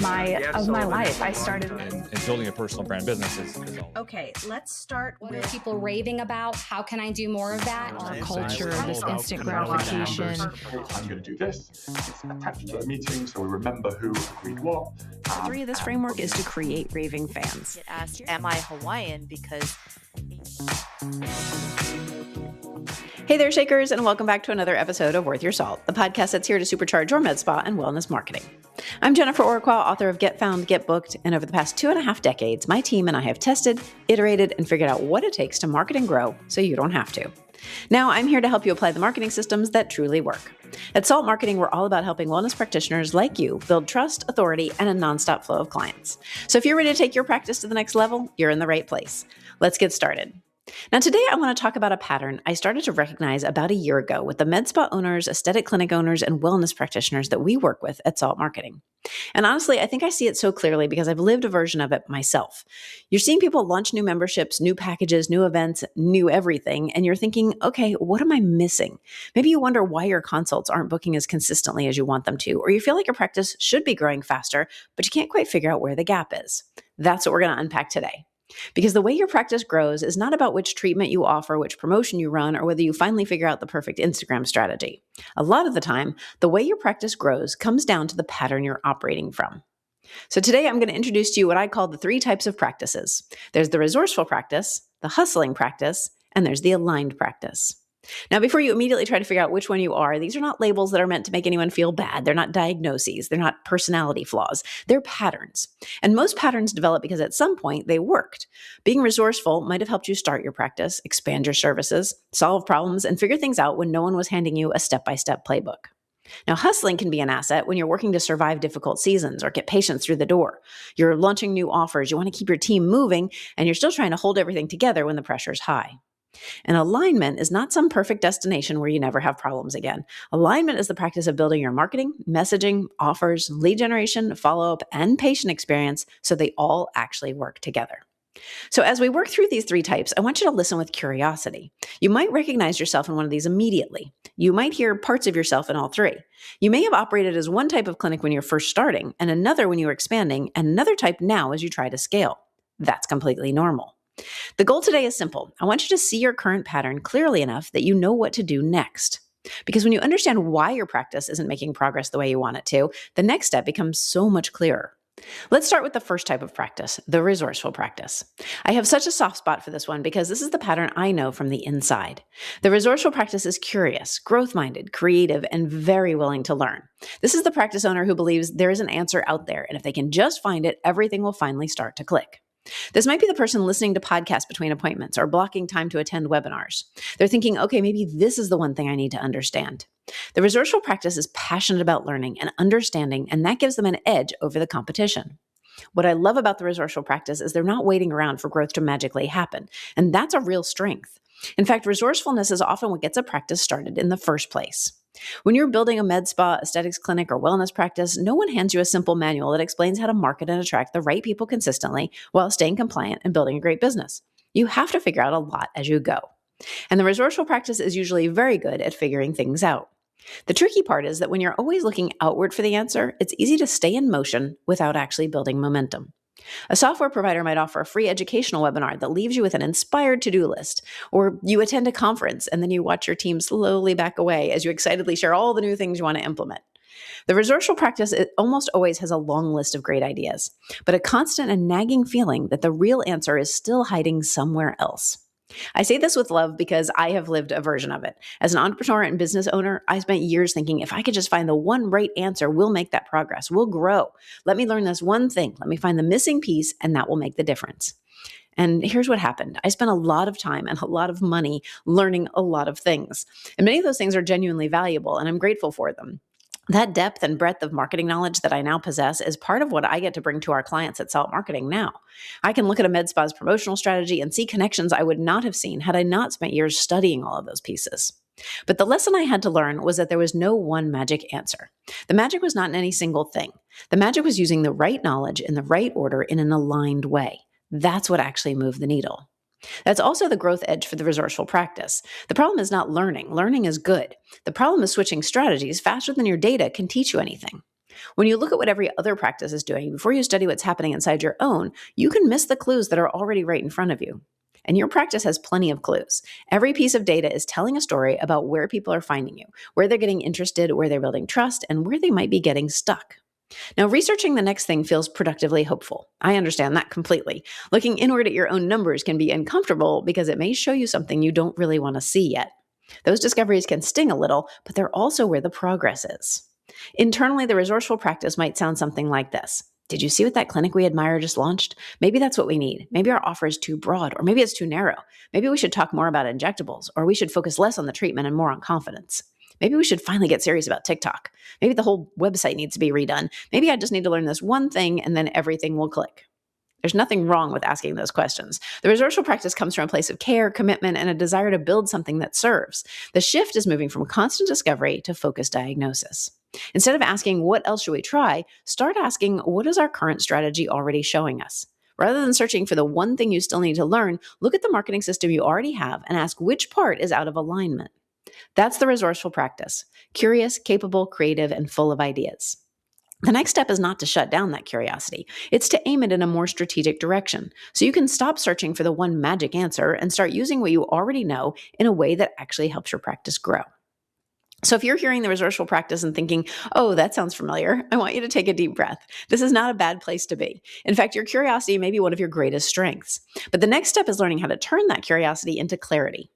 my life. I started and building a personal brand business is all. Okay, let's start What with are people raving about? How can I do more of that? our culture, this instant gratification. I'm going to do this. It's attached to a meeting, so we remember who agreed what. three of this framework is to create raving fans. Get asked, am I Hawaiian? Because Hey there, Shakers, and welcome back to another episode of Worth Your Salt, the podcast that's here to supercharge your med spa and wellness marketing. I'm Jennifer Orechwa, author of Get Found, Get Booked, and over the past 2.5 decades, my team and I have tested, iterated, and figured out what it takes to market and grow so you don't have to. Now, I'm here to help you apply the marketing systems that truly work. At Salt Marketing, we're all about helping wellness practitioners like you build trust, authority, and a nonstop flow of clients. So if you're ready to take your practice to the next level, you're in the right place. Let's get started. Now, today I want to talk about a pattern I started to recognize about a year ago with the med spa owners, aesthetic clinic owners, and wellness practitioners that we work with at Salt Marketing. And honestly, I think I see it so clearly because I've lived a version of it myself. You're seeing people launch new memberships, new packages, new events, new everything, and you're thinking, okay, what am I missing? Maybe you wonder why your consults aren't booking as consistently as you want them to, or you feel like your practice should be growing faster, but you can't quite figure out where the gap is. That's what we're going to unpack today. Because the way your practice grows is not about which treatment you offer, which promotion you run, or whether you finally figure out the perfect Instagram strategy. A lot of the time, the way your practice grows comes down to the pattern you're operating from. So today I'm going to introduce to you what I call the 3 types of practices. There's the resourceful practice, the hustling practice, and there's the aligned practice. Now, before you immediately try to figure out which one you are, these are not labels that are meant to make anyone feel bad. They're not diagnoses. They're not personality flaws. They're patterns. And most patterns develop because at some point they worked. Being resourceful might have helped you start your practice, expand your services, solve problems, and figure things out when no one was handing you a step-by-step playbook. Now, hustling can be an asset when you're working to survive difficult seasons or get patients through the door. You're launching new offers. You want to keep your team moving, and you're still trying to hold everything together when the pressure's high. And alignment is not some perfect destination where you never have problems again. Alignment is the practice of building your marketing, messaging, offers, lead generation, follow-up, and patient experience so they all actually work together. So as we work through these 3 types, I want you to listen with curiosity. You might recognize yourself in one of these immediately. You might hear parts of yourself in all 3. You may have operated as one type of clinic when you're first starting, and another when you were expanding, and another type now as you try to scale. That's completely normal. The goal today is simple. I want you to see your current pattern clearly enough that you know what to do next. Because when you understand why your practice isn't making progress the way you want it to, the next step becomes so much clearer. Let's start with the first type of practice, the resourceful practice. I have such a soft spot for this one because this is the pattern I know from the inside. The resourceful practice is curious, growth-minded, creative, and very willing to learn. This is the practice owner who believes there is an answer out there, and if they can just find it, everything will finally start to click. This might be the person listening to podcasts between appointments or blocking time to attend webinars. They're thinking, okay, maybe this is the one thing I need to understand. The resourceful practice is passionate about learning and understanding, and that gives them an edge over the competition. What I love about the resourceful practice is they're not waiting around for growth to magically happen, and that's a real strength. In fact, resourcefulness is often what gets a practice started in the first place. When you're building a med spa, aesthetics clinic, or wellness practice, no one hands you a simple manual that explains how to market and attract the right people consistently while staying compliant and building a great business. You have to figure out a lot as you go. And the resourceful practice is usually very good at figuring things out. The tricky part is that when you're always looking outward for the answer, it's easy to stay in motion without actually building momentum. A software provider might offer a free educational webinar that leaves you with an inspired to-do list, or you attend a conference and then you watch your team slowly back away as you excitedly share all the new things you want to implement. The resourceful practice almost always has a long list of great ideas, but a constant and nagging feeling that the real answer is still hiding somewhere else. I say this with love because I have lived a version of it. As an entrepreneur and business owner, I spent years thinking if I could just find the one right answer, we'll make that progress. We'll grow. Let me learn this one thing. Let me find the missing piece, and that will make the difference. And here's what happened. I spent a lot of time and a lot of money learning a lot of things. And many of those things are genuinely valuable, and I'm grateful for them. That depth and breadth of marketing knowledge that I now possess is part of what I get to bring to our clients at Salt Marketing now. I can look at a med spa's promotional strategy and see connections I would not have seen had I not spent years studying all of those pieces. But the lesson I had to learn was that there was no one magic answer. The magic was not in any single thing. The magic was using the right knowledge in the right order in an aligned way. That's what actually moved the needle. That's also the growth edge for the resourceful practice. The problem is not learning. Learning is good. The problem is switching strategies faster than your data can teach you anything. When you look at what every other practice is doing before you study what's happening inside your own, you can miss the clues that are already right in front of you. And your practice has plenty of clues. Every piece of data is telling a story about where people are finding you, where they're getting interested, where they're building trust, and where they might be getting stuck. Now, researching the next thing feels productively hopeful. I understand that completely. Looking inward at your own numbers can be uncomfortable because it may show you something you don't really want to see yet. Those discoveries can sting a little, but they're also where the progress is. Internally, the resourceful practice might sound something like this. Did you see what that clinic we admire just launched? Maybe that's what we need. Maybe our offer is too broad, or maybe it's too narrow. Maybe we should talk more about injectables, or we should focus less on the treatment and more on confidence. Maybe we should finally get serious about TikTok. Maybe the whole website needs to be redone. Maybe I just need to learn this one thing and then everything will click. There's nothing wrong with asking those questions. The resourceful practice comes from a place of care, commitment, and a desire to build something that serves. The shift is moving from constant discovery to focused diagnosis. Instead of asking, what else should we try? Start asking, what is our current strategy already showing us? Rather than searching for the one thing you still need to learn, look at the marketing system you already have and ask which part is out of alignment. That's the resourceful practice. Curious, capable, creative, and full of ideas. The next step is not to shut down that curiosity. It's to aim it in a more strategic direction. So you can stop searching for the one magic answer and start using what you already know in a way that actually helps your practice grow. So if you're hearing the resourceful practice and thinking, oh, that sounds familiar, I want you to take a deep breath. This is not a bad place to be. In fact, your curiosity may be one of your greatest strengths. But the next step is learning how to turn that curiosity into clarity.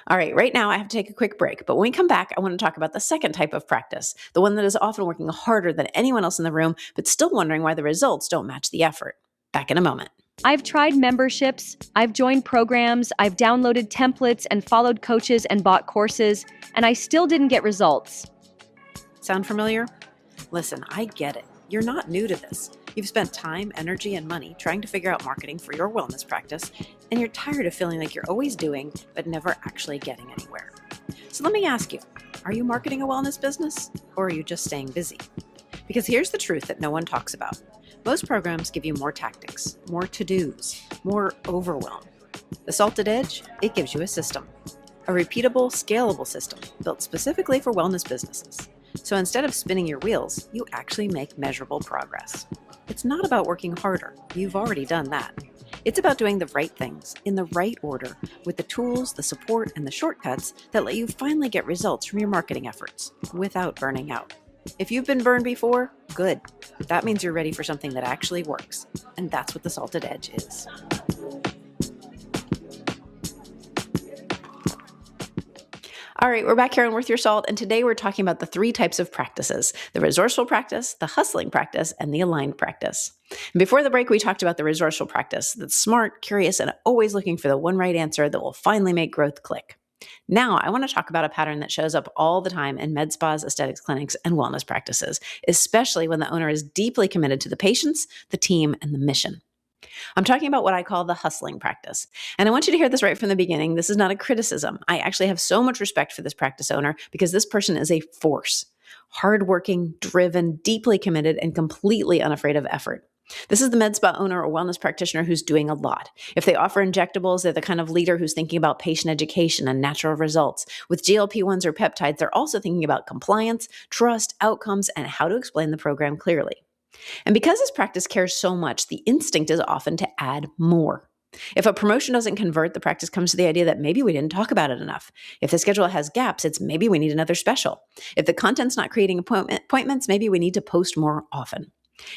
All right, right now I have to take a quick break, but when we come back, I want to talk about the second type of practice, the one that is often working harder than anyone else in the room, but still wondering why the results don't match the effort. Back in a moment. I've tried memberships, I've joined programs, I've downloaded templates and followed coaches and bought courses, and I still didn't get results. Sound familiar? Listen, I get it. You're not new to this. You've spent time, energy, and money trying to figure out marketing for your wellness practice, and you're tired of feeling like you're always doing, but never actually getting anywhere. So let me ask you, are you marketing a wellness business, or are you just staying busy? Because here's the truth that no one talks about. Most programs give you more tactics, more to-dos, more overwhelm. The Salted Edge, it gives you a system. A repeatable, scalable system built specifically for wellness businesses. So instead of spinning your wheels, you actually make measurable progress. It's not about working harder. You've already done that. It's about doing the right things in the right order with the tools, the support, and the shortcuts that let you finally get results from your marketing efforts without burning out. If you've been burned before, good. That means you're ready for something that actually works. And that's what the Salted Edge is. All right, we're back here on Worth Your Salt, and today we're talking about the three types of practices: the resourceful practice, the hustling practice, and the aligned practice. And before the break, we talked about the resourceful practice that's smart, curious, and always looking for the one right answer that will finally make growth click. Now, I want to talk about a pattern that shows up all the time in med spas, aesthetics clinics, and wellness practices, especially when the owner is deeply committed to the patients, the team, and the mission. I'm talking about what I call the hustling practice. And I want you to hear this right from the beginning. This is not a criticism. I actually have so much respect for this practice owner because this person is a force. Hardworking, driven, deeply committed, and completely unafraid of effort. This is the med spa owner or wellness practitioner who's doing a lot. If they offer injectables, they're the kind of leader who's thinking about patient education and natural results. With GLP-1s or peptides, they're also thinking about compliance, trust, outcomes, and how to explain the program clearly. And because this practice cares so much, the instinct is often to add more. If a promotion doesn't convert, the practice comes to the idea that maybe we didn't talk about it enough. If the schedule has gaps, it's maybe we need another special. If the content's not creating appointments, maybe we need to post more often.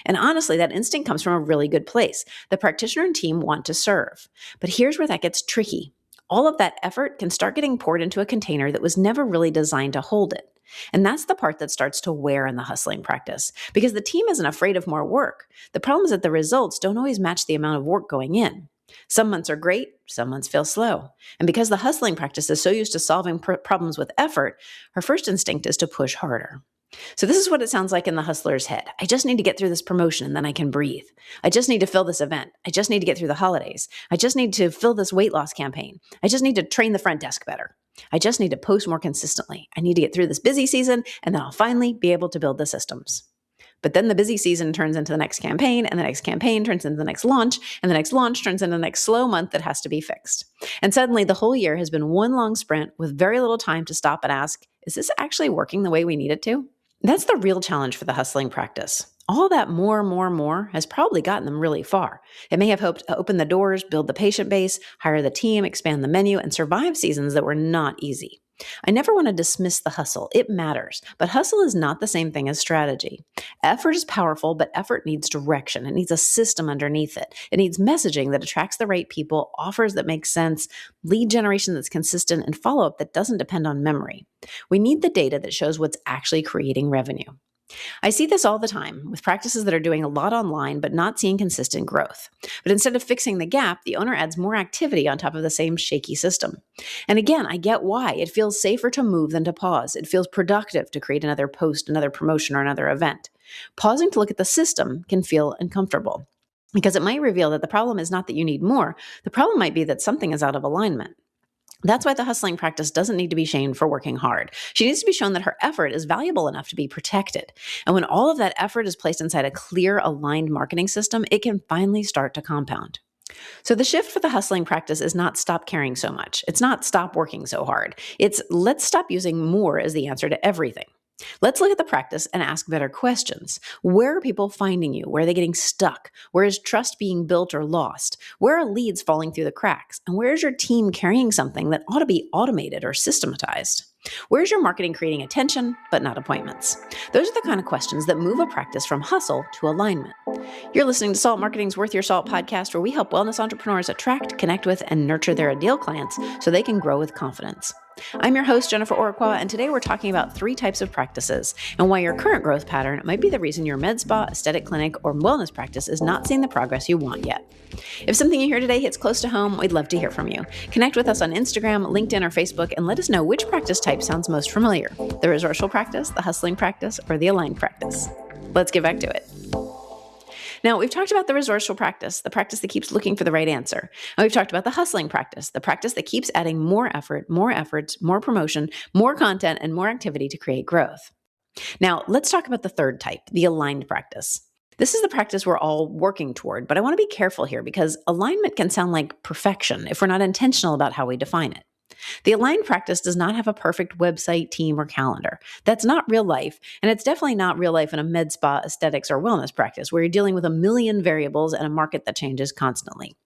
And honestly, that instinct comes from a really good place. The practitioner and team want to serve. But here's where that gets tricky. All of that effort can start getting poured into a container that was never really designed to hold it. And that's the part that starts to wear in the hustling practice, because the team isn't afraid of more work. The problem is that the results don't always match the amount of work going in. Some months are great, some months feel slow. And because the hustling practice is so used to solving problems with effort, her first instinct is to push harder. So this is what it sounds like in the hustler's head. I just need to get through this promotion and then I can breathe. I just need to fill this event. I just need to get through the holidays. I just need to fill this weight loss campaign. I just need to train the front desk better. I just need to post more consistently. I need to get through this busy season, and then I'll finally be able to build the systems. But then the busy season turns into the next campaign, and the next campaign turns into the next launch, and the next launch turns into the next slow month that has to be fixed. And suddenly the whole year has been one long sprint with very little time to stop and ask, is this actually working the way we need it to? That's the real challenge for the hustling practice. All that more has probably gotten them really far. It may have hoped to open the doors, build the patient base, hire the team, expand the menu, and survive seasons that were not easy. I never want to dismiss the hustle. It matters, but hustle is not the same thing as strategy. Effort is powerful, but effort needs direction. It needs a system underneath it. It needs messaging that attracts the right people, offers that make sense, lead generation that's consistent, and follow-up that doesn't depend on memory. We need the data that shows what's actually creating revenue. I see this all the time with practices that are doing a lot online but not seeing consistent growth. But instead of fixing the gap, the owner adds more activity on top of the same shaky system. And again, I get why. It feels safer to move than to pause. It feels productive to create another post, another promotion, or another event. Pausing to look at the system can feel uncomfortable because it might reveal that the problem is not that you need more. The problem might be that something is out of alignment. That's why the hustling practice doesn't need to be shamed for working hard. She needs to be shown that her effort is valuable enough to be protected. And when all of that effort is placed inside a clear, aligned marketing system, it can finally start to compound. So the shift for the hustling practice is not stop caring so much. It's not stop working so hard. It's let's stop using more as the answer to everything. Let's look at the practice and ask better questions. Where are people finding you? Where are they getting stuck? Where is trust being built or lost? Where are leads falling through the cracks? And where is your team carrying something that ought to be automated or systematized? Where's your marketing creating attention, but not appointments? Those are the kind of questions that move a practice from hustle to alignment. You're listening to Salt Marketing's Worth Your Salt podcast, where we help wellness entrepreneurs attract, connect with, and nurture their ideal clients so they can grow with confidence. I'm your host, Jennifer Orechwa, and today we're talking about 3 types of practices and why your current growth pattern might be the reason your med spa, aesthetic clinic, or wellness practice is not seeing the progress you want yet. If something you hear today hits close to home, we'd love to hear from you. Connect with us on Instagram, LinkedIn, or Facebook, and let us know which practice type sounds most familiar: the resourceful practice, the hustling practice, or the aligned practice. Let's get back to it. Now, we've talked about the resourceful practice, the practice that keeps looking for the right answer. And we've talked about the hustling practice, the practice that keeps adding more effort, more efforts, more promotion, more content, and more activity to create growth. Now, let's talk about the third type, the aligned practice. This is the practice we're all working toward, but I want to be careful here because alignment can sound like perfection if we're not intentional about how we define it. The aligned practice does not have a perfect website, team, or calendar. That's not real life, and it's definitely not real life in a med spa, aesthetics, or wellness practice where you're dealing with a million variables and a market that changes constantly.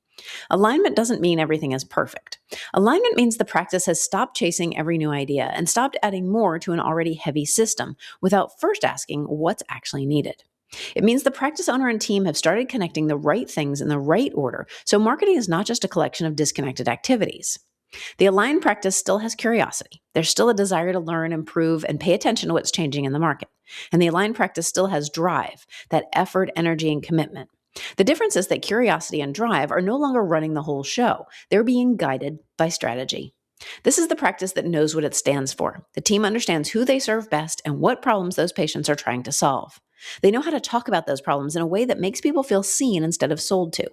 Alignment doesn't mean everything is perfect. Alignment means the practice has stopped chasing every new idea and stopped adding more to an already heavy system without first asking what's actually needed. It means the practice owner and team have started connecting the right things in the right order, so marketing is not just a collection of disconnected activities. The aligned practice still has curiosity. There's still a desire to learn, improve, and pay attention to what's changing in the market. And the aligned practice still has drive, that effort, energy, and commitment. The difference is that curiosity and drive are no longer running the whole show. They're being guided by strategy. This is the practice that knows what it stands for. The team understands who they serve best and what problems those patients are trying to solve. They know how to talk about those problems in a way that makes people feel seen instead of sold to.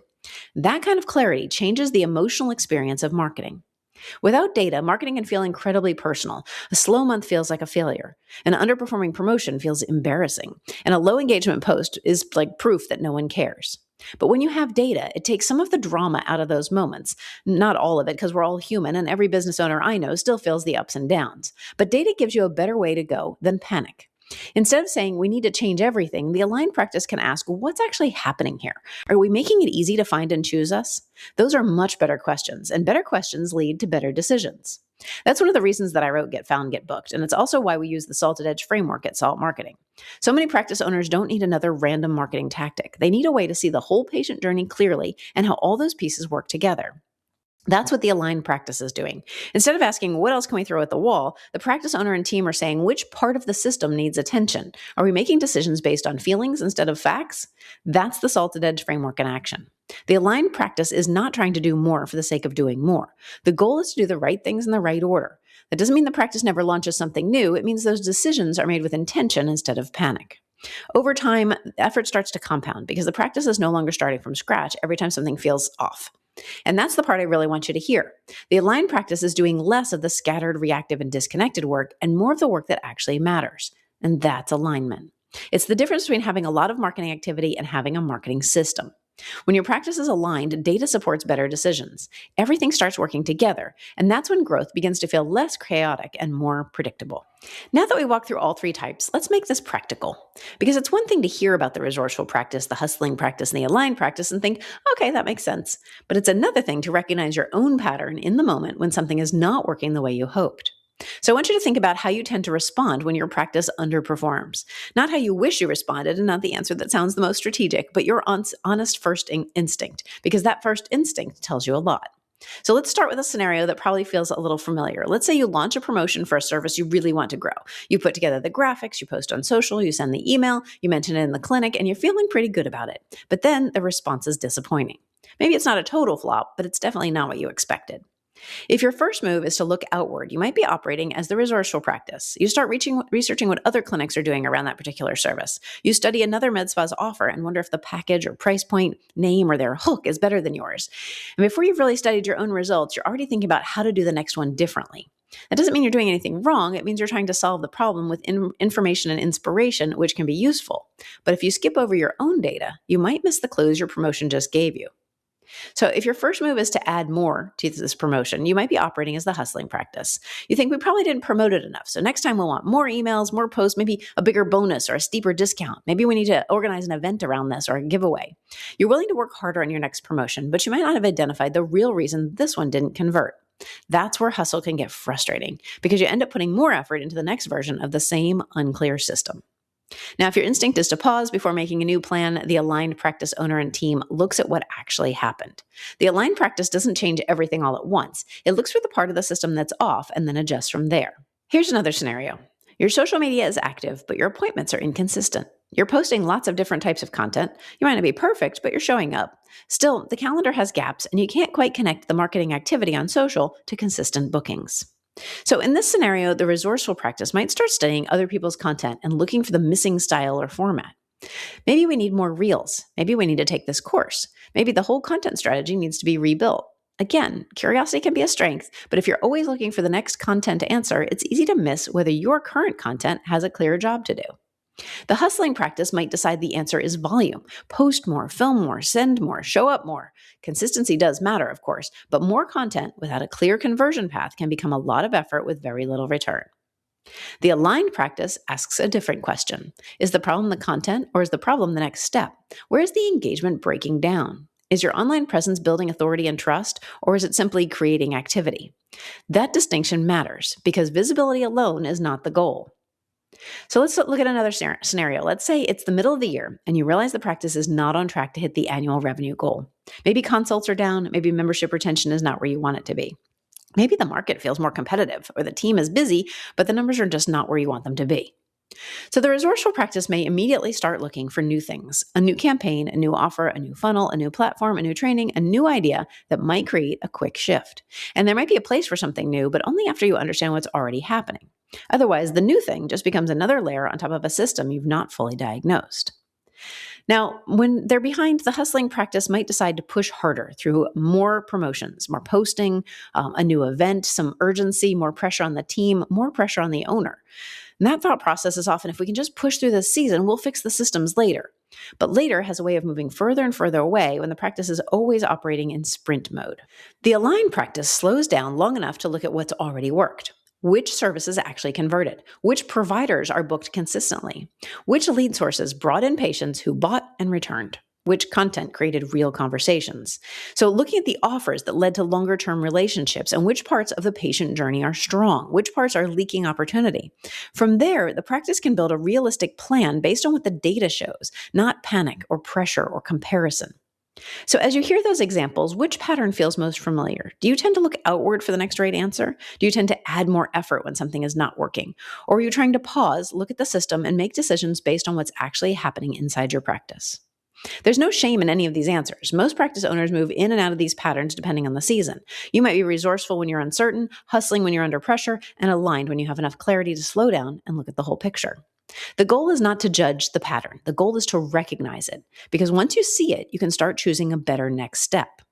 That kind of clarity changes the emotional experience of marketing. Without data, marketing can feel incredibly personal. A slow month feels like a failure. An underperforming promotion feels embarrassing. And a low engagement post is like proof that no one cares. But when you have data, it takes some of the drama out of those moments. Not all of it, because we're all human, and every business owner I know still feels the ups and downs. But data gives you a better way to go than panic. Instead of saying we need to change everything, the aligned practice can ask, what's actually happening here? Are we making it easy to find and choose us? Those are much better questions, and better questions lead to better decisions. That's one of the reasons that I wrote Get Found, Get Booked, and it's also why we use the Salted Edge framework at Salt Marketing. So many practice owners don't need another random marketing tactic. They need a way to see the whole patient journey clearly and how all those pieces work together. That's what the aligned practice is doing. Instead of asking, what else can we throw at the wall? The practice owner and team are saying, which part of the system needs attention? Are we making decisions based on feelings instead of facts? That's the Salted Edge framework in action. The aligned practice is not trying to do more for the sake of doing more. The goal is to do the right things in the right order. That doesn't mean the practice never launches something new. It means those decisions are made with intention instead of panic. Over time, effort starts to compound because the practice is no longer starting from scratch every time something feels off. And that's the part I really want you to hear. The aligned practice is doing less of the scattered, reactive, and disconnected work and more of the work that actually matters. And that's alignment. It's the difference between having a lot of marketing activity and having a marketing system. When your practice is aligned, data supports better decisions. Everything starts working together, and that's when growth begins to feel less chaotic and more predictable. Now that we walked through all three types, let's make this practical. Because it's one thing to hear about the resourceful practice, the hustling practice, and the aligned practice and think, okay, that makes sense. But it's another thing to recognize your own pattern in the moment when something is not working the way you hoped. So I want you to think about how you tend to respond when your practice underperforms. Not how you wish you responded and not the answer that sounds the most strategic, but your honest first instinct, because that first instinct tells you a lot. So let's start with a scenario that probably feels a little familiar. Let's say you launch a promotion for a service you really want to grow. You put together the graphics, you post on social, you send the email, you mention it in the clinic, and you're feeling pretty good about it. But then the response is disappointing. Maybe it's not a total flop, but it's definitely not what you expected. If your first move is to look outward, you might be operating as the resourceful practice. You start researching what other clinics are doing around that particular service. You study another med spa's offer and wonder if the package or price point, name, or their hook is better than yours. And before you've really studied your own results, you're already thinking about how to do the next one differently. That doesn't mean you're doing anything wrong. It means you're trying to solve the problem with information and inspiration, which can be useful. But if you skip over your own data, you might miss the clues your promotion just gave you. So if your first move is to add more to this promotion, you might be operating as the hustling practice. You think we probably didn't promote it enough. So next time we'll want more emails, more posts, maybe a bigger bonus or a steeper discount. Maybe we need to organize an event around this or a giveaway. You're willing to work harder on your next promotion, but you might not have identified the real reason this one didn't convert. That's where hustle can get frustrating because you end up putting more effort into the next version of the same unclear system. Now, if your instinct is to pause before making a new plan, the aligned practice owner and team looks at what actually happened. The aligned practice doesn't change everything all at once. It looks for the part of the system that's off and then adjusts from there. Here's another scenario. Your social media is active, but your appointments are inconsistent. You're posting lots of different types of content. You might not be perfect, but you're showing up. Still, the calendar has gaps, and you can't quite connect the marketing activity on social to consistent bookings. So in this scenario, the resourceful practice might start studying other people's content and looking for the missing style or format. Maybe we need more reels. Maybe we need to take this course. Maybe the whole content strategy needs to be rebuilt. Again, curiosity can be a strength, but if you're always looking for the next content answer, it's easy to miss whether your current content has a clear job to do. The hustling practice might decide the answer is volume. Post more, film more, send more, show up more. Consistency does matter, of course, but more content without a clear conversion path can become a lot of effort with very little return. The aligned practice asks a different question. Is the problem the content or is the problem the next step? Where is the engagement breaking down? Is your online presence building authority and trust, or is it simply creating activity? That distinction matters because visibility alone is not the goal. So let's look at another scenario. Let's say it's the middle of the year and you realize the practice is not on track to hit the annual revenue goal. Maybe consults are down, maybe membership retention is not where you want it to be. Maybe the market feels more competitive or the team is busy, but the numbers are just not where you want them to be. So the resourceful practice may immediately start looking for new things, a new campaign, a new offer, a new funnel, a new platform, a new training, a new idea that might create a quick shift. And there might be a place for something new, but only after you understand what's already happening. Otherwise, the new thing just becomes another layer on top of a system you've not fully diagnosed. Now, when they're behind, the hustling practice might decide to push harder through more promotions, more posting, a new event, some urgency, more pressure on the team, more pressure on the owner. And that thought process is often, if we can just push through this season, we'll fix the systems later. But later has a way of moving further and further away when the practice is always operating in sprint mode. The aligned practice slows down long enough to look at what's already worked. Which services actually converted? Which providers are booked consistently? Which lead sources brought in patients who bought and returned? Which content created real conversations? So looking at the offers that led to longer-term relationships and which parts of the patient journey are strong, which parts are leaking opportunity. From there, the practice can build a realistic plan based on what the data shows, not panic or pressure or comparison. So as you hear those examples, which pattern feels most familiar? Do you tend to look outward for the next right answer? Do you tend to add more effort when something is not working? Or are you trying to pause, look at the system, and make decisions based on what's actually happening inside your practice? There's no shame in any of these answers. Most practice owners move in and out of these patterns depending on the season. You might be resourceful when you're uncertain, hustling when you're under pressure, and aligned when you have enough clarity to slow down and look at the whole picture. The goal is not to judge the pattern. The goal is to recognize it, because once you see it, you can start choosing a better next step.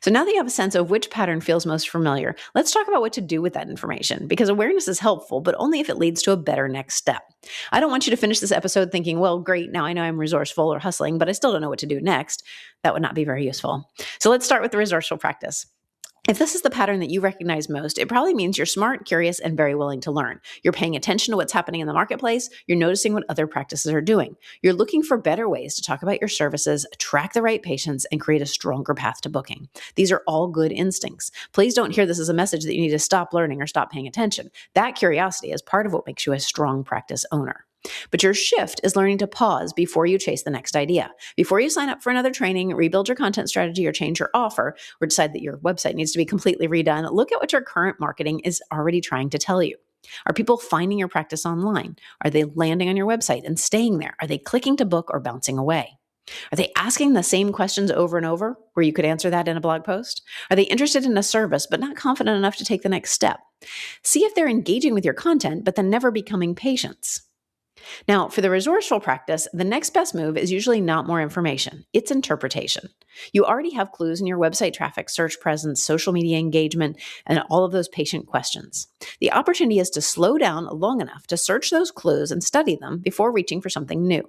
So now that you have a sense of which pattern feels most familiar, let's talk about what to do with that information, because awareness is helpful, but only if it leads to a better next step. I don't want you to finish this episode thinking, well, great, now I know I'm resourceful or hustling, but I still don't know what to do next. That would not be very useful. So let's start with the resourceful practice. If this is the pattern that you recognize most, it probably means you're smart, curious, and very willing to learn. You're paying attention to what's happening in the marketplace. You're noticing what other practices are doing. You're looking for better ways to talk about your services, attract the right patients, and create a stronger path to booking. These are all good instincts. Please don't hear this as a message that you need to stop learning or stop paying attention. That curiosity is part of what makes you a strong practice owner. But your shift is learning to pause before you chase the next idea. Before you sign up for another training, rebuild your content strategy, or change your offer, or decide that your website needs to be completely redone, look at what your current marketing is already trying to tell you. Are people finding your practice online? Are they landing on your website and staying there? Are they clicking to book or bouncing away? Are they asking the same questions over and over, where you could answer that in a blog post? Are they interested in a service but not confident enough to take the next step? See if they're engaging with your content but then never becoming patients. Now, for the resourceful practice, the next best move is usually not more information. It's interpretation. You already have clues in your website traffic, search presence, social media engagement, and all of those patient questions. The opportunity is to slow down long enough to search those clues and study them before reaching for something new.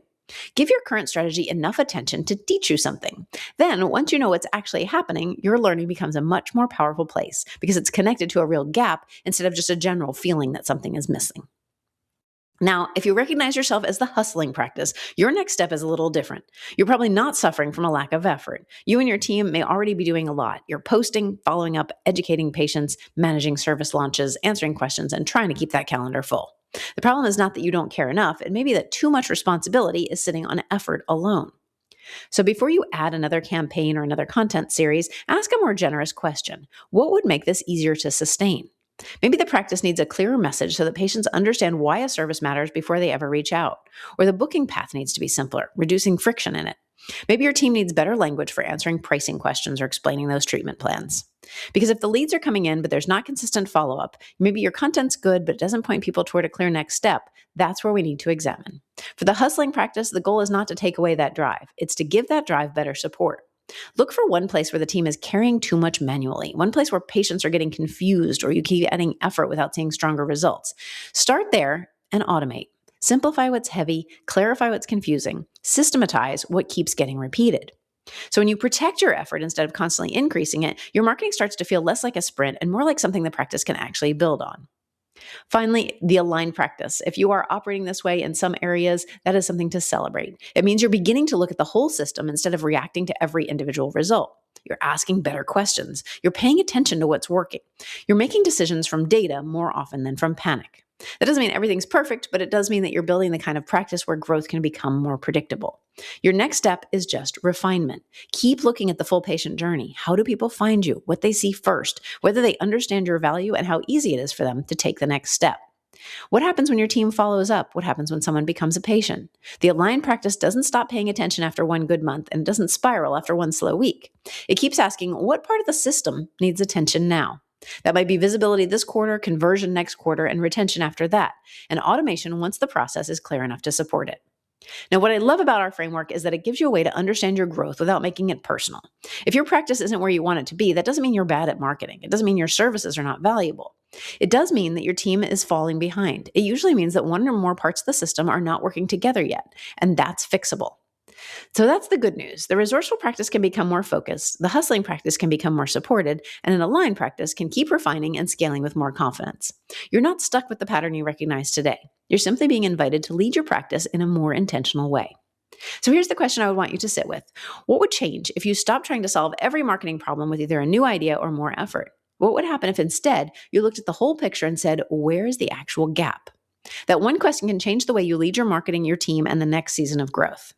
Give your current strategy enough attention to teach you something. Then, once you know what's actually happening, your learning becomes a much more powerful place because it's connected to a real gap instead of just a general feeling that something is missing. Now, if you recognize yourself as the hustling practice, your next step is a little different. You're probably not suffering from a lack of effort. You and your team may already be doing a lot. You're posting, following up, educating patients, managing service launches, answering questions, and trying to keep that calendar full. The problem is not that you don't care enough. It may be that too much responsibility is sitting on effort alone. So before you add another campaign or another content series, ask a more generous question. What would make this easier to sustain? Maybe the practice needs a clearer message so that patients understand why a service matters before they ever reach out. Or the booking path needs to be simpler, reducing friction in it. Maybe your team needs better language for answering pricing questions or explaining those treatment plans. Because if the leads are coming in, but there's not consistent follow-up, maybe your content's good, but it doesn't point people toward a clear next step, that's where we need to examine. For the hustling practice, the goal is not to take away that drive. It's to give that drive better support. Look for one place where the team is carrying too much manually, one place where patients are getting confused or you keep adding effort without seeing stronger results. Start there and automate. Simplify what's heavy, clarify what's confusing, systematize what keeps getting repeated. So when you protect your effort instead of constantly increasing it, your marketing starts to feel less like a sprint and more like something the practice can actually build on. Finally, the aligned practice. If you are operating this way in some areas, that is something to celebrate. It means you're beginning to look at the whole system instead of reacting to every individual result. You're asking better questions. You're paying attention to what's working. You're making decisions from data more often than from panic. That doesn't mean everything's perfect, but it does mean that you're building the kind of practice where growth can become more predictable. Your next step is just refinement. Keep looking at the full patient journey. How do people find you? What they see first, whether they understand your value, and how easy it is for them to take the next step. What happens when your team follows up? What happens when someone becomes a patient? The aligned practice doesn't stop paying attention after one good month and doesn't spiral after one slow week. It keeps asking, what part of the system needs attention now? That might be visibility this quarter, conversion next quarter, and retention after that, and automation once the process is clear enough to support it. Now, what I love about our framework is that it gives you a way to understand your growth without making it personal. If your practice isn't where you want it to be, that doesn't mean you're bad at marketing. It doesn't mean your services are not valuable. It does mean that your team is falling behind. It usually means that one or more parts of the system are not working together yet, and that's fixable. So that's the good news. The resourceful practice can become more focused, the hustling practice can become more supported, and an aligned practice can keep refining and scaling with more confidence. You're not stuck with the pattern you recognize today. You're simply being invited to lead your practice in a more intentional way. So here's the question I would want you to sit with. What would change if you stopped trying to solve every marketing problem with either a new idea or more effort? What would happen if instead you looked at the whole picture and said, where is the actual gap? That one question can change the way you lead your marketing, your team, and the next season of growth.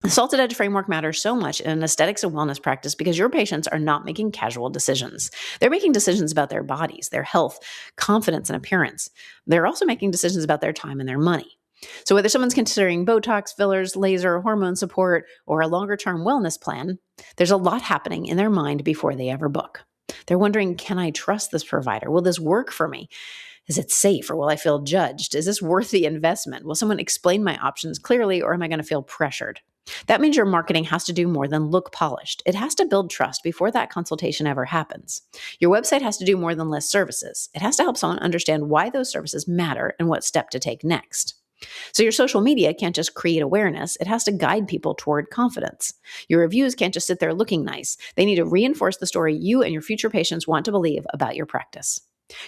The Salted Edge framework matters so much in an aesthetics and wellness practice because your patients are not making casual decisions. They're making decisions about their bodies, their health, confidence, and appearance. They're also making decisions about their time and their money. So whether someone's considering Botox, fillers, laser, hormone support, or a longer-term wellness plan, there's a lot happening in their mind before they ever book. They're wondering, can I trust this provider? Will this work for me? Is it safe or will I feel judged? Is this worth the investment? Will someone explain my options clearly or am I going to feel pressured? That means your marketing has to do more than look polished. It has to build trust before that consultation ever happens. Your website has to do more than list services. It has to help someone understand why those services matter and what step to take next. So your social media can't just create awareness, it has to guide people toward confidence. Your reviews can't just sit there looking nice. They need to reinforce the story you and your future patients want to believe about your practice.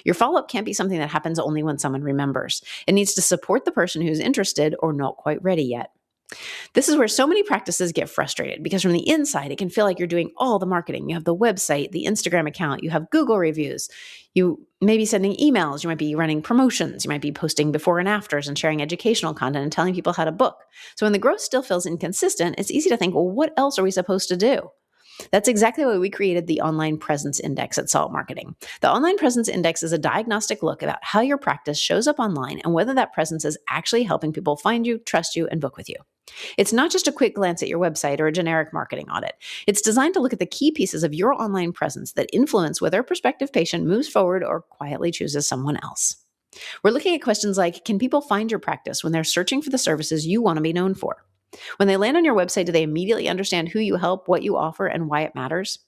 Your follow-up can't be something that happens only when someone remembers. It needs to support the person who's interested or not quite ready yet. This is where so many practices get frustrated because from the inside, it can feel like you're doing all the marketing. You have the website, the Instagram account, you have Google reviews, you may be sending emails, you might be running promotions, you might be posting before and afters and sharing educational content and telling people how to book. So when the growth still feels inconsistent, it's easy to think, well, what else are we supposed to do? That's exactly why we created the Online Presence Index at Salt Marketing. The Online Presence Index is a diagnostic look about how your practice shows up online and whether that presence is actually helping people find you, trust you, and book with you. It's not just a quick glance at your website or a generic marketing audit. It's designed to look at the key pieces of your online presence that influence whether a prospective patient moves forward or quietly chooses someone else. We're looking at questions like, can people find your practice when they're searching for the services you want to be known for? When they land on your website, do they immediately understand who you help, what you offer, and why it matters?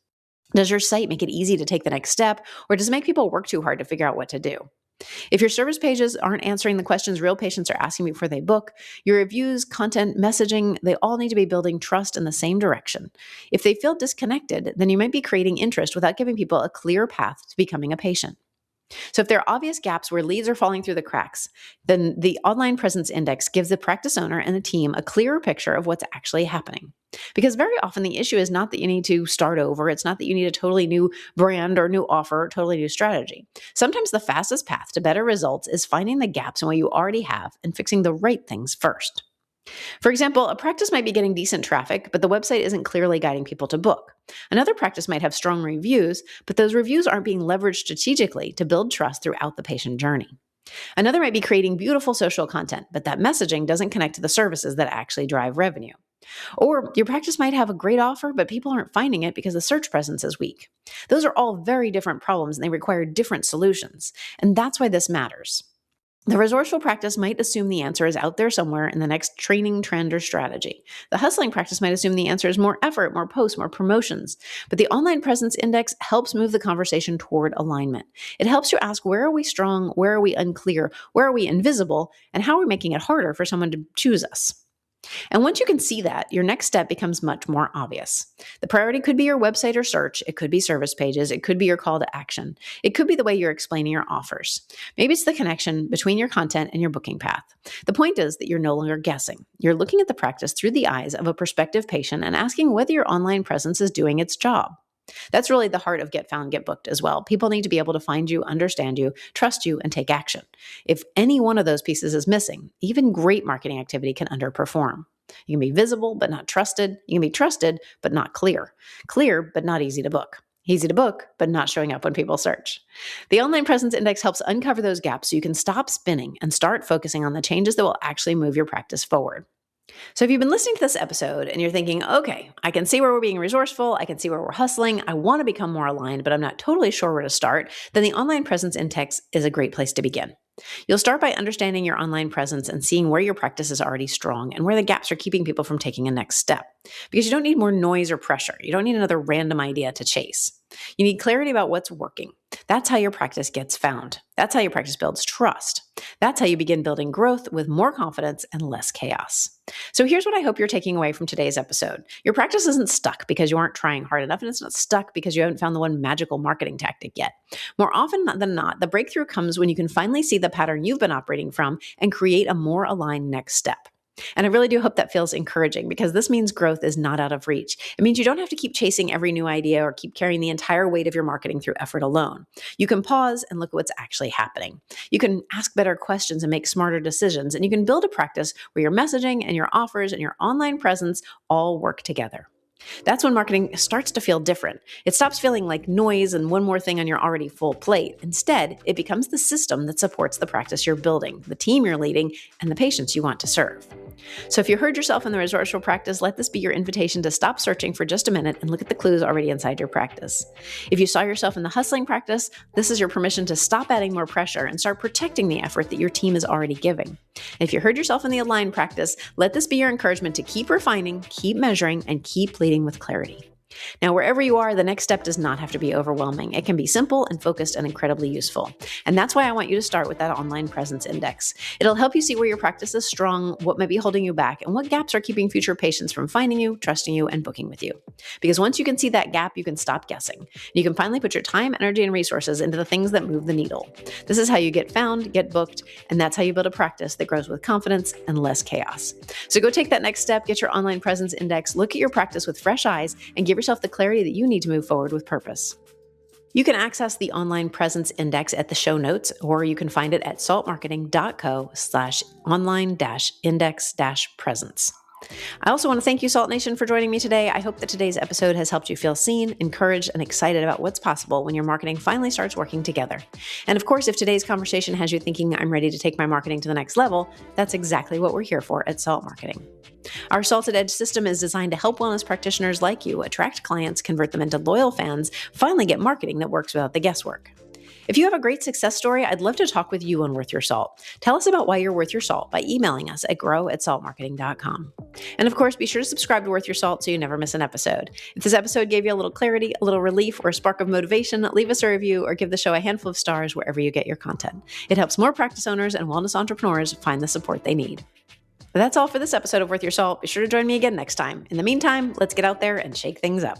Does your site make it easy to take the next step, or does it make people work too hard to figure out what to do? If your service pages aren't answering the questions real patients are asking before they book, your reviews, content, messaging, they all need to be building trust in the same direction. If they feel disconnected, then you might be creating interest without giving people a clear path to becoming a patient. So if there are obvious gaps where leads are falling through the cracks, then the Online Presence Index gives the practice owner and the team a clearer picture of what's actually happening. Because very often the issue is not that you need to start over. It's not that you need a totally new brand or new offer or totally new strategy. Sometimes the fastest path to better results is finding the gaps in what you already have and fixing the right things first. For example, a practice might be getting decent traffic, but the website isn't clearly guiding people to book. Another practice might have strong reviews, but those reviews aren't being leveraged strategically to build trust throughout the patient journey. Another might be creating beautiful social content, but that messaging doesn't connect to the services that actually drive revenue. Or your practice might have a great offer, but people aren't finding it because the search presence is weak. Those are all very different problems and they require different solutions. And that's why this matters. The resourceful practice might assume the answer is out there somewhere in the next training, trend, or strategy. The hustling practice might assume the answer is more effort, more posts, more promotions. But the Online Presence Index helps move the conversation toward alignment. It helps you ask, where are we strong? Where are we unclear? Where are we invisible? And how are we making it harder for someone to choose us? And once you can see that, your next step becomes much more obvious. The priority could be your website or search. It could be service pages. It could be your call to action. It could be the way you're explaining your offers. Maybe it's the connection between your content and your booking path. The point is that you're no longer guessing. You're looking at the practice through the eyes of a prospective patient and asking whether your online presence is doing its job. That's really the heart of Get Found, Get Booked as well. People need to be able to find you, understand you, trust you, and take action. If any one of those pieces is missing, even great marketing activity can underperform. You can be visible, but not trusted. You can be trusted, but not clear. Clear, but not easy to book. Easy to book, but not showing up when people search. The Online Presence Index helps uncover those gaps so you can stop spinning and start focusing on the changes that will actually move your practice forward. So if you've been listening to this episode and you're thinking, okay, I can see where we're being resourceful, I can see where we're hustling, I want to become more aligned, but I'm not totally sure where to start, then the Online Presence Index is a great place to begin. You'll start by understanding your online presence and seeing where your practice is already strong and where the gaps are keeping people from taking a next step. Because you don't need more noise or pressure. You don't need another random idea to chase. You need clarity about what's working. That's how your practice gets found. That's how your practice builds trust. That's how you begin building growth with more confidence and less chaos. So here's what I hope you're taking away from today's episode. Your practice isn't stuck because you aren't trying hard enough, and it's not stuck because you haven't found the one magical marketing tactic yet. More often than not, the breakthrough comes when you can finally see the pattern you've been operating from and create a more aligned next step. And I really do hope that feels encouraging because this means growth is not out of reach. It means you don't have to keep chasing every new idea or keep carrying the entire weight of your marketing through effort alone. You can pause and look at what's actually happening. You can ask better questions and make smarter decisions, and you can build a practice where your messaging and your offers and your online presence all work together. That's when marketing starts to feel different. It stops feeling like noise and one more thing on your already full plate. Instead, it becomes the system that supports the practice you're building, the team you're leading, and the patients you want to serve. So if you heard yourself in the resourceful practice, let this be your invitation to stop searching for just a minute and look at the clues already inside your practice. If you saw yourself in the hustling practice, this is your permission to stop adding more pressure and start protecting the effort that your team is already giving. If you heard yourself in the align practice, let this be your encouragement to keep refining, keep measuring, and keep leading with clarity. Now, wherever you are, the next step does not have to be overwhelming. It can be simple and focused and incredibly useful. And that's why I want you to start with that online presence index. It'll help you see where your practice is strong, what might be holding you back, and what gaps are keeping future patients from finding you, trusting you, and booking with you. Because once you can see that gap, you can stop guessing. You can finally put your time, energy, and resources into the things that move the needle. This is how you get found, get booked, and that's how you build a practice that grows with confidence and less chaos. So go take that next step, get your online presence index, look at your practice with fresh eyes, and give yourself the clarity that you need to move forward with purpose. You can access the online presence index at the show notes, or you can find it at saltmarketing.co/online-index-presence. I also want to thank you, Salt Nation, for joining me today. I hope that today's episode has helped you feel seen, encouraged, and excited about what's possible when your marketing finally starts working together. And of course, if today's conversation has you thinking, I'm ready to take my marketing to the next level, that's exactly what we're here for at Salt Marketing. Our Salted Edge system is designed to help wellness practitioners like you attract clients, convert them into loyal fans, finally get marketing that works without the guesswork. If you have a great success story, I'd love to talk with you on Worth Your Salt. Tell us about why you're worth your salt by emailing us at grow@saltmarketing.com. And of course, be sure to subscribe to Worth Your Salt so you never miss an episode. If this episode gave you a little clarity, a little relief, or a spark of motivation, leave us a review or give the show a handful of stars wherever you get your content. It helps more practice owners and wellness entrepreneurs find the support they need. But that's all for this episode of Worth Your Salt. Be sure to join me again next time. In the meantime, let's get out there and shake things up.